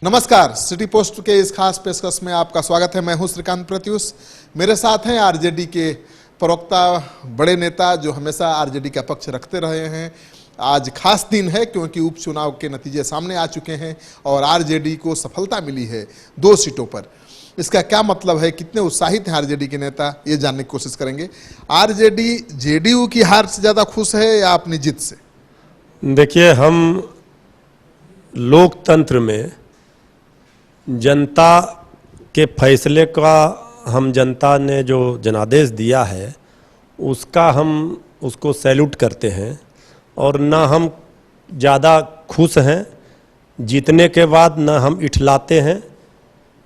नमस्कार, city post के इस खास पेशकश में आपका स्वागत है। मैं हूं श्रीकांत प्रत्युष। मेरे साथ हैं आरजेडी के प्रवक्ता, बड़े नेता जो हमेशा आरजेडी का पक्ष रखते रहे हैं। आज खास दिन है क्योंकि उपचुनाव के नतीजे सामने आ चुके हैं और आरजेडी को सफलता मिली है 2 सीटों पर। इसका क्या मतलब है, कितने उत्साहित हैं आरजेडी के नेता, ये जानने की कोशिश करेंगे। आरजेडी जेडीयू की हार से ज़्यादा खुश है या अपनी जीत से? देखिए, हम लोकतंत्र में जनता के फैसले का, हम जनता ने जो जनादेश दिया है उसका हम उसको सैल्यूट करते हैं और ना हम ज़्यादा खुश हैं जीतने के बाद, ना हम इठलाते हैं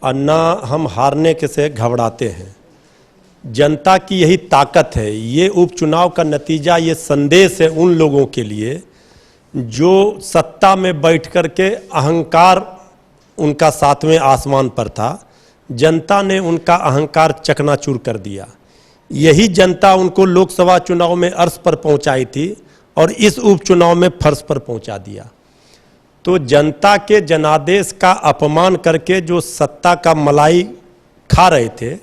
और ना हम हारने के से घबराते हैं। जनता की यही ताकत है। ये उपचुनाव का नतीजा, ये संदेश है उन लोगों के लिए जो सत्ता में बैठ कर के अहंकार उनका 7वें आसमान पर था। जनता ने उनका अहंकार चकनाचूर कर दिया। यही जनता उनको लोकसभा चुनाव में अर्श पर पहुंचाई थी और इस उपचुनाव में फर्श पर पहुंचा दिया। तो जनता के जनादेश का अपमान करके जो सत्ता का मलाई खा रहे थे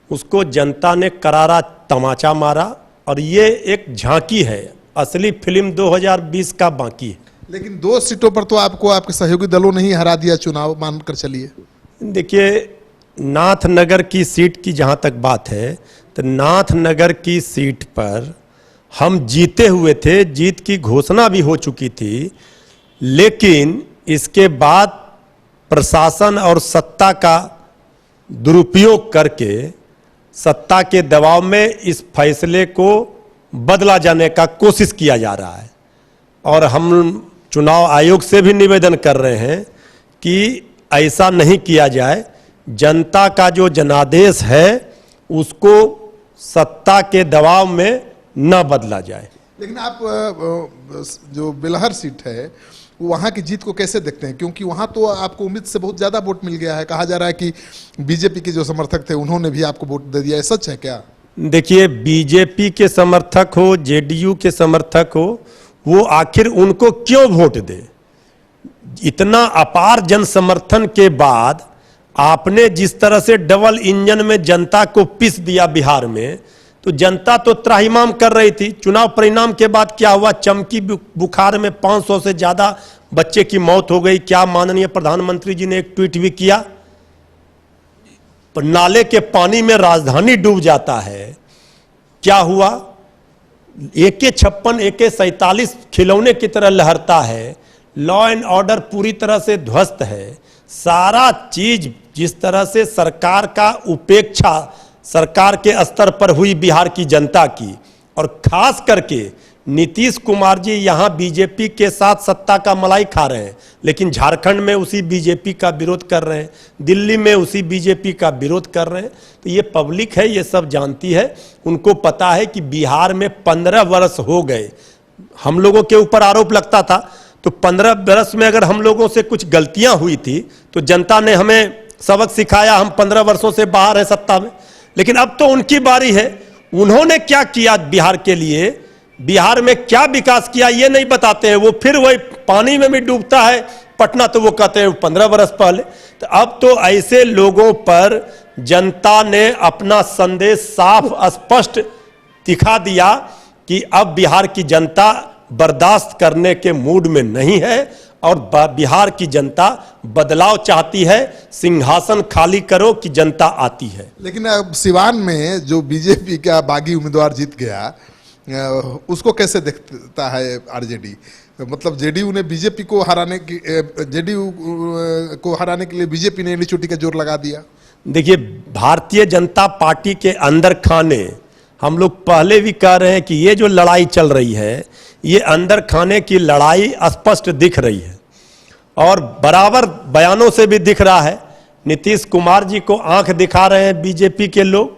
उसको जनता ने करारा तमाचा मारा और ये एक झांकी है। असली फिल्म 2020 का बाकी है। लेकिन 2 सीटों पर तो आपको आपके सहयोगी दलों ने ही हरा दिया, चुनाव मानकर चलिए। देखिए, नाथनगर की सीट की जहाँ तक बात है तो नाथनगर की सीट पर हम जीते हुए थे, जीत की घोषणा भी हो चुकी थी, लेकिन इसके बाद प्रशासन और सत्ता का दुरुपयोग करके सत्ता के दबाव में इस फैसले को बदला जाने का कोशिश किया जा रहा है। और हम चुनाव आयोग से भी निवेदन कर रहे हैं कि ऐसा नहीं किया जाए। जनता का जो जनादेश है उसको सत्ता के दबाव में न बदला जाए। लेकिन आप जो बेलहर सीट है वहाँ की जीत को कैसे देखते हैं? क्योंकि वहाँ तो आपको उम्मीद से बहुत ज़्यादा वोट मिल गया है। कहा जा रहा है कि बीजेपी के जो समर्थक थे उन्होंने भी आपको वोट दे दिया है, सच है क्या? देखिए, बीजेपी के समर्थक हो, जेडीयू के समर्थक हो, वो आखिर उनको क्यों वोट दे? इतना अपार जन समर्थन के बाद आपने जिस तरह से डबल इंजन में जनता को पीस दिया बिहार में, तो जनता तो त्राहिमाम कर रही थी। चुनाव परिणाम के बाद क्या हुआ? चमकी बुखार में 500 से ज्यादा बच्चे की मौत हो गई। क्या माननीय प्रधानमंत्री जी ने एक ट्वीट भी किया, नाले के पानी में राजधानी डूब जाता है। क्या हुआ? AK-56 AK-47 खिलौने की तरह लहरता है। लॉ एंड ऑर्डर पूरी तरह से ध्वस्त है। सारा चीज जिस तरह से सरकार का उपेक्षा सरकार के स्तर पर हुई बिहार की जनता की, और खास करके नीतीश कुमार जी यहाँ बीजेपी के साथ सत्ता का मलाई खा रहे हैं, लेकिन झारखंड में उसी बीजेपी का विरोध कर रहे हैं, दिल्ली में उसी बीजेपी का विरोध कर रहे हैं। तो ये पब्लिक है, ये सब जानती है। उनको पता है कि बिहार में 15 वर्ष हो गए। हम लोगों के ऊपर आरोप लगता था, तो 15 वर्ष में अगर हम लोगों से कुछ गलतियां हुई थी तो जनता ने हमें सबक सिखाया। हम 15 वर्षों से बाहर है सत्ता में, लेकिन अब तो उनकी बारी है। उन्होंने क्या किया बिहार के लिए, बिहार में क्या विकास किया, ये नहीं बताते हैं। वो फिर वही पानी में भी डूबता है पटना, तो वो कहते हैं 15 वर्ष पहले। तो अब तो ऐसे लोगों पर जनता ने अपना संदेश साफ स्पष्ट दिखा दिया कि अब बिहार की जनता बर्दाश्त करने के मूड में नहीं है और बिहार की जनता बदलाव चाहती है। सिंहासन खाली करो कि जनता आती है। लेकिन अब सिवान में जो बीजेपी का बागी उम्मीदवार जीत गया, उसको कैसे देखता है आरजेडी? मतलब जेडीयू ने बीजेपी को हराने की, जेडीयू को हराने के लिए बीजेपी ने एड़ी चोटी का जोर लगा दिया। देखिए, भारतीय जनता पार्टी के अंदर खाने, हम लोग पहले भी कह रहे हैं कि ये जो लड़ाई चल रही है, ये अंदर खाने की लड़ाई स्पष्ट दिख रही है और बराबर बयानों से भी दिख रहा है। नीतीश कुमार जी को आंख दिखा रहे हैं बीजेपी के लोग।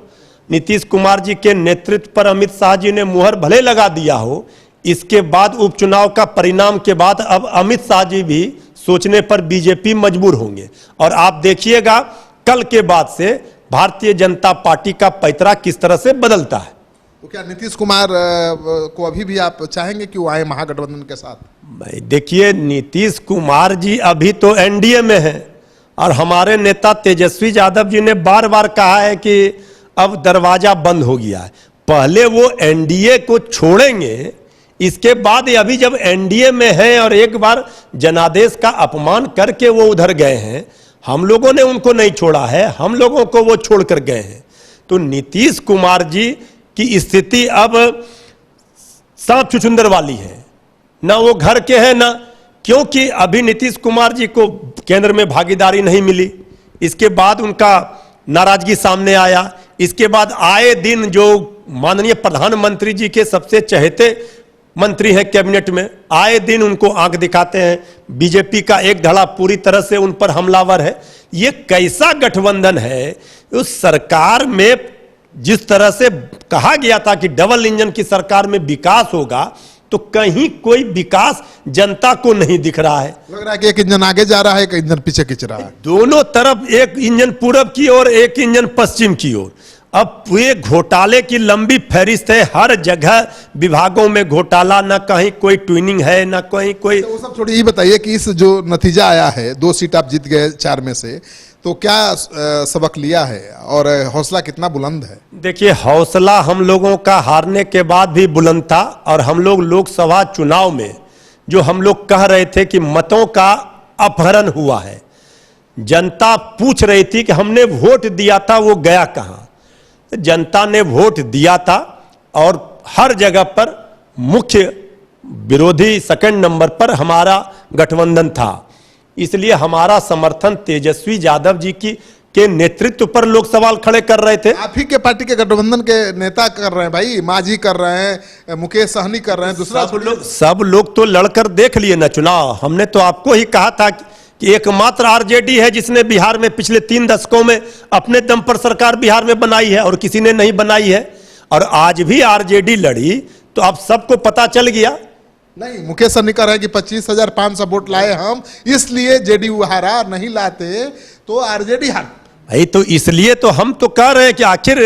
नीतीश कुमार जी के नेतृत्व पर अमित शाह जी ने मुहर भले लगा दिया हो, इसके बाद उपचुनाव का परिणाम के बाद अब अमित शाह जी भी सोचने पर बीजेपी मजबूर होंगे। और आप देखिएगा कल के बाद से भारतीय जनता पार्टी का पैतरा किस तरह से बदलता है। तो क्या नीतीश कुमार को अभी भी आप चाहेंगे कि वो आए महागठबंधन के साथ? देखिए, नीतीश कुमार जी अभी तो एनडीए में हैं और हमारे नेता तेजस्वी यादव जी ने बार बार कहा है कि अब दरवाजा बंद हो गया है। पहले वो एनडीए को छोड़ेंगे, इसके बाद अभी जब एनडीए में है और एक बार जनादेश का अपमान करके वो उधर गए हैं, हम लोगों ने उनको नहीं छोड़ा है, हम लोगों को वो छोड़कर गए हैं। तो नीतीश कुमार जी की स्थिति अब सांप छुछुंदर वाली है, ना वो घर के हैं ना, क्योंकि अभी नीतीश कुमार जी को केंद्र में भागीदारी नहीं मिली, इसके बाद उनका नाराजगी सामने आया। इसके बाद आए दिन जो माननीय प्रधानमंत्री जी के सबसे चहेते मंत्री हैं कैबिनेट में, आए दिन उनको आंख दिखाते हैं। बीजेपी का एक धड़ा पूरी तरह से उन पर हमलावर है। ये कैसा गठबंधन है? उस सरकार में जिस तरह से कहा गया था कि डबल इंजन की सरकार में विकास होगा, तो कहीं कोई विकास जनता को नहीं दिख रहा है। लग रहा है कि एक इंजन आगे जा रहा है, एक इंजन पीछे खींच रहा है। दोनों तरफ एक इंजन पूरब की ओर, एक इंजन पश्चिम की ओर। अब ये घोटाले की लंबी फहरिस्त है, हर जगह विभागों में घोटाला, ना कहीं कोई ट्विनिंग है, ना कहीं कोई। तो वो सब छोड़िए, ये बताइए कि इस जो नतीजा आया है, 2 सीट आप जीत गए 4 में से, तो क्या सबक लिया है और हौसला कितना बुलंद है? देखिए, हौसला हम लोगों का हारने के बाद भी बुलंद था। और हम लोग लोकसभा चुनाव में जो हम लोग कह रहे थे कि मतों का अपहरण हुआ है, जनता पूछ रही थी कि हमने वोट दिया था वो गया कहां। जनता ने वोट दिया था और हर जगह पर मुख्य विरोधी सेकंड नंबर पर हमारा गठबंधन था। इसलिए हमारा समर्थन तेजस्वी यादव जी के नेतृत्व पर लोग सवाल खड़े कर रहे थे। आप ही के पार्टी के गठबंधन के नेता कर रहे हैं भाई, मांझी कर रहे हैं, मुकेश सहनी कर रहे हैं, दूसरा सब लोग तो लड़कर देख लिए ना चुनाव। हमने तो आपको ही कहा था कि एकमात्र आरजेडी है जिसने बिहार में पिछले 3 दशकों में अपने दम पर सरकार बिहार में बनाई है, और किसी ने नहीं बनाई है। और आज भी आरजेडी लड़ी तो अब सबको पता चल गया। नहीं, मुकेश सहनी कह रहे हैं कि 25,500 वोट लाए हम, इसलिए जेडीयू हारा, नहीं लाते तो आरजेडी हार। भाई तो इसलिए तो हम तो कह रहे हैं कि आखिर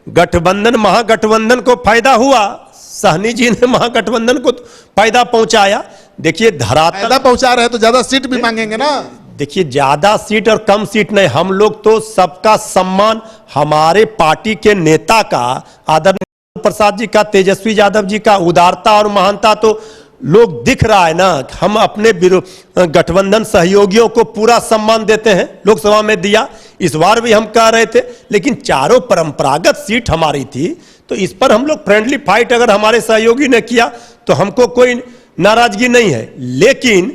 गठबंधन, महागठबंधन को फायदा हुआ। सहनी जी ने महागठबंधन को फायदा पहुंचाया। देखिए, धरातल फायदा पहुंचा रहे हैं तो ज्यादा सीट भी मांगेंगे ना। देखिए, ज्यादा सीट और कम सीट नहीं, हम लोग तो सबका सम्मान, हमारे पार्टी के नेता का, आदरणीय प्रसाद जी का, तेजस्वी यादव जी का उदारता और महानता तो लोग दिख रहा है ना। हम अपने गठबंधन सहयोगियों को पूरा सम्मान देते हैं, लोकसभा में दिया, इस बार भी हम कह रहे थे। लेकिन चारों परंपरागत सीट हमारी थी, तो इस पर हम लोग फ्रेंडली फाइट अगर हमारे सहयोगी ने किया तो हमको कोई नाराजगी नहीं है। लेकिन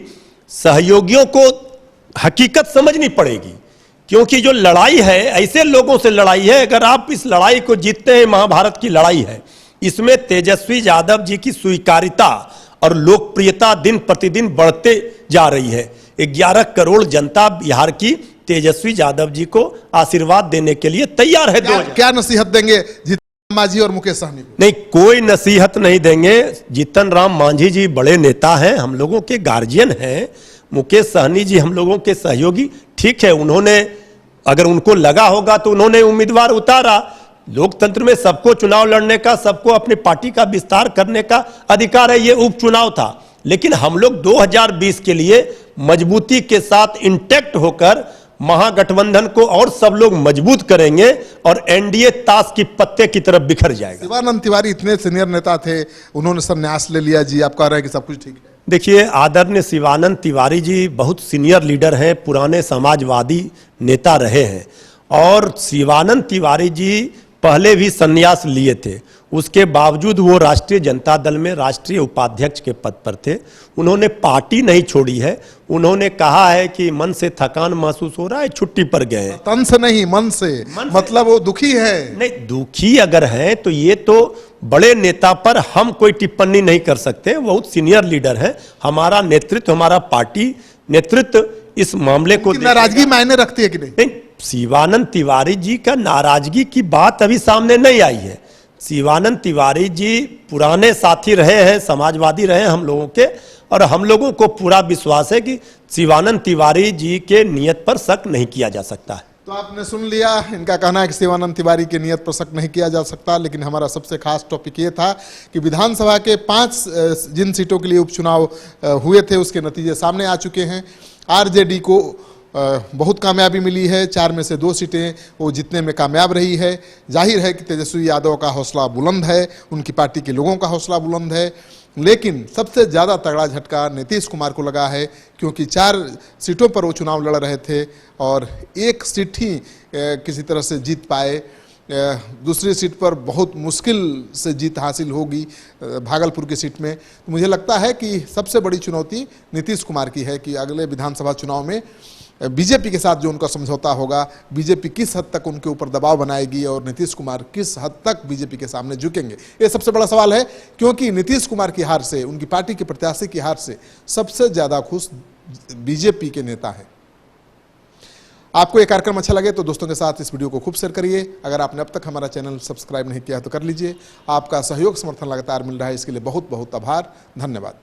सहयोगियों को हकीकत समझनी पड़ेगी, क्योंकि जो लड़ाई है ऐसे लोगों से लड़ाई है। अगर आप इस लड़ाई को जीतते हैं, महाभारत की लड़ाई है, इसमें तेजस्वी यादव जी की स्वीकारिता और लोकप्रियता दिन प्रतिदिन बढ़ते जा रही है। 11 करोड़ जनता बिहार की तेजस्वी यादव जी को आशीर्वाद देने के लिए तैयार है। क्या नसीहत देंगे जीतन मांझी और मुकेश सहनी को? नहीं, कोई नसीहत नहीं देंगे। जीतन राम मांझी जी बड़े नेता हैं, हम लोगों के गार्जियन हैं। मुकेश सहनी जी हम लोगों के सहयोगी, ठीक है, उन्होंने अगर उनको लगा होगा तो उन्होंने उम्मीदवार उतारा। लोकतंत्र में सबको चुनाव लड़ने का, सबको अपनी पार्टी का विस्तार करने का अधिकार है। ये उपचुनाव था, लेकिन हम लोग 2020 के लिए मजबूती के साथ इंटैक्ट होकर महागठबंधन को और सब लोग मजबूत करेंगे और एनडीए ताश की पत्ते की तरफ बिखर जाएगा। शिवानंद तिवारी इतने सीनियर नेता थे, उन्होंने संन्यास ले लिया जी, आप कह रहे हैं कि सब कुछ ठीक है? देखिए, आदरणीय शिवानंद तिवारी जी बहुत सीनियर लीडर हैं, पुराने समाजवादी नेता रहे हैं। और शिवानंद तिवारी जी पहले भी संन्यास लिए थे, उसके बावजूद वो राष्ट्रीय जनता दल में राष्ट्रीय उपाध्यक्ष के पद पर थे। उन्होंने पार्टी नहीं छोड़ी है। उन्होंने कहा है कि मन से थकान महसूस हो रहा है, छुट्टी पर गए हैं। तन से नहीं, मन से मतलब वो दुखी है। नहीं, दुखी अगर है तो ये तो बड़े नेता पर हम कोई टिप्पणी नहीं कर सकते, बहुत सीनियर लीडर है। हमारा नेतृत्व, हमारा पार्टी नेतृत्व इस मामले को नाराजगी मायने रखती है कि नहीं? शिवानंद तिवारी जी का नाराजगी की बात अभी सामने नहीं आई है। शिवानंद तिवारी जी पुराने साथी रहे हैं, समाजवादी रहे हैं हम लोगों के, और हम लोगों को पूरा विश्वास है कि शिवानंद तिवारी जी के नियत पर शक नहीं किया जा सकता है। तो आपने सुन लिया, इनका कहना है कि शिवानंद तिवारी के नियत पर शक नहीं किया जा सकता। लेकिन हमारा सबसे खास टॉपिक ये था कि विधानसभा के 5 जिन सीटों के लिए उपचुनाव हुए थे उसके नतीजे सामने आ चुके हैं। आरजेडी को बहुत कामयाबी मिली है। 4 में से 2 सीटें वो जीतने में कामयाब रही है। जाहिर है कि तेजस्वी यादव का हौसला बुलंद है, उनकी पार्टी के लोगों का हौसला बुलंद है, लेकिन सबसे ज़्यादा तगड़ा झटका नीतीश कुमार को लगा है, क्योंकि 4 सीटों पर वो चुनाव लड़ रहे थे और 1 सीट ही किसी तरह से जीत पाए। दूसरी सीट पर बहुत मुश्किल से जीत हासिल होगी भागलपुर की सीट में। तो मुझे लगता है कि सबसे बड़ी चुनौती नीतीश कुमार की है कि अगले विधानसभा चुनाव में बीजेपी के साथ जो उनका समझौता होगा, बीजेपी किस हद तक उनके ऊपर दबाव बनाएगी और नीतीश कुमार किस हद तक बीजेपी के सामने झुकेंगे। ये सबसे बड़ा सवाल है, क्योंकि नीतीश कुमार की हार से, उनकी पार्टी के प्रत्याशी की हार से सबसे ज़्यादा खुश बीजेपी के नेता हैं। आपको ये कार्यक्रम अच्छा लगे तो दोस्तों के साथ इस वीडियो को खूब शेयर करिए। अगर आपने अब तक हमारा चैनल सब्सक्राइब नहीं किया तो कर लीजिए। आपका सहयोग समर्थन लगातार मिल रहा है, इसके लिए बहुत बहुत आभार, धन्यवाद।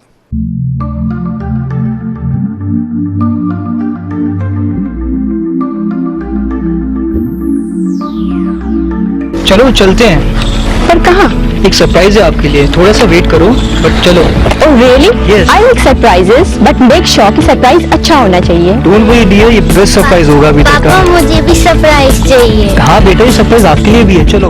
चलो चलते हैं। पर कहाँ? एक सरप्राइज है आपके लिए, थोड़ा सा वेट करो, बट चलो। Oh really? Yes. I like surprises, but make sure कि सरप्राइज अच्छा होना चाहिए। डोंट वरी डियर, ये बेस्ट सरप्राइज होगा अभी तक का। पापा मुझे भी सरप्राइज चाहिए। हाँ बेटा, ये सरप्राइज आपके लिए भी है, चलो।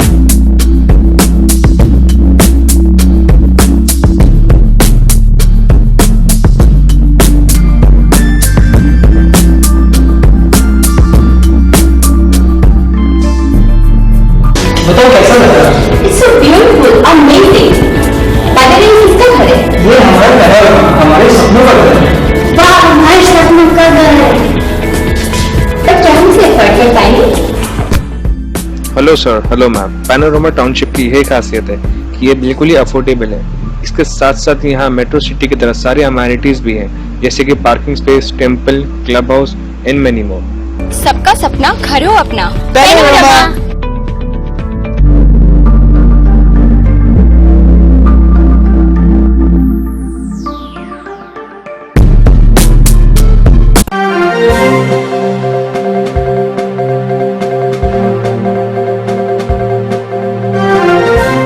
बताओ कैसा लग रहा है? It's so beautiful, amazing. By the way, किसका घर है? ये हमारा घर है, हमारे सपनों का घर है। वाह, हमारे सपनों का घर है। पर क्या हम इसे अफोर्ड कर पाएंगे? Hello sir, hello ma'am. Panorama township की यही खासियत है कि ये बिल्कुल ही अफोर्डेबल है। इसके साथ साथ यहाँ मेट्रो सिटी की तरह सारी अमेनिटीज भी हैं, जैसे कि parking space, temple, club house and many more. सबका सपना घर हो अपना। पैनोरमा।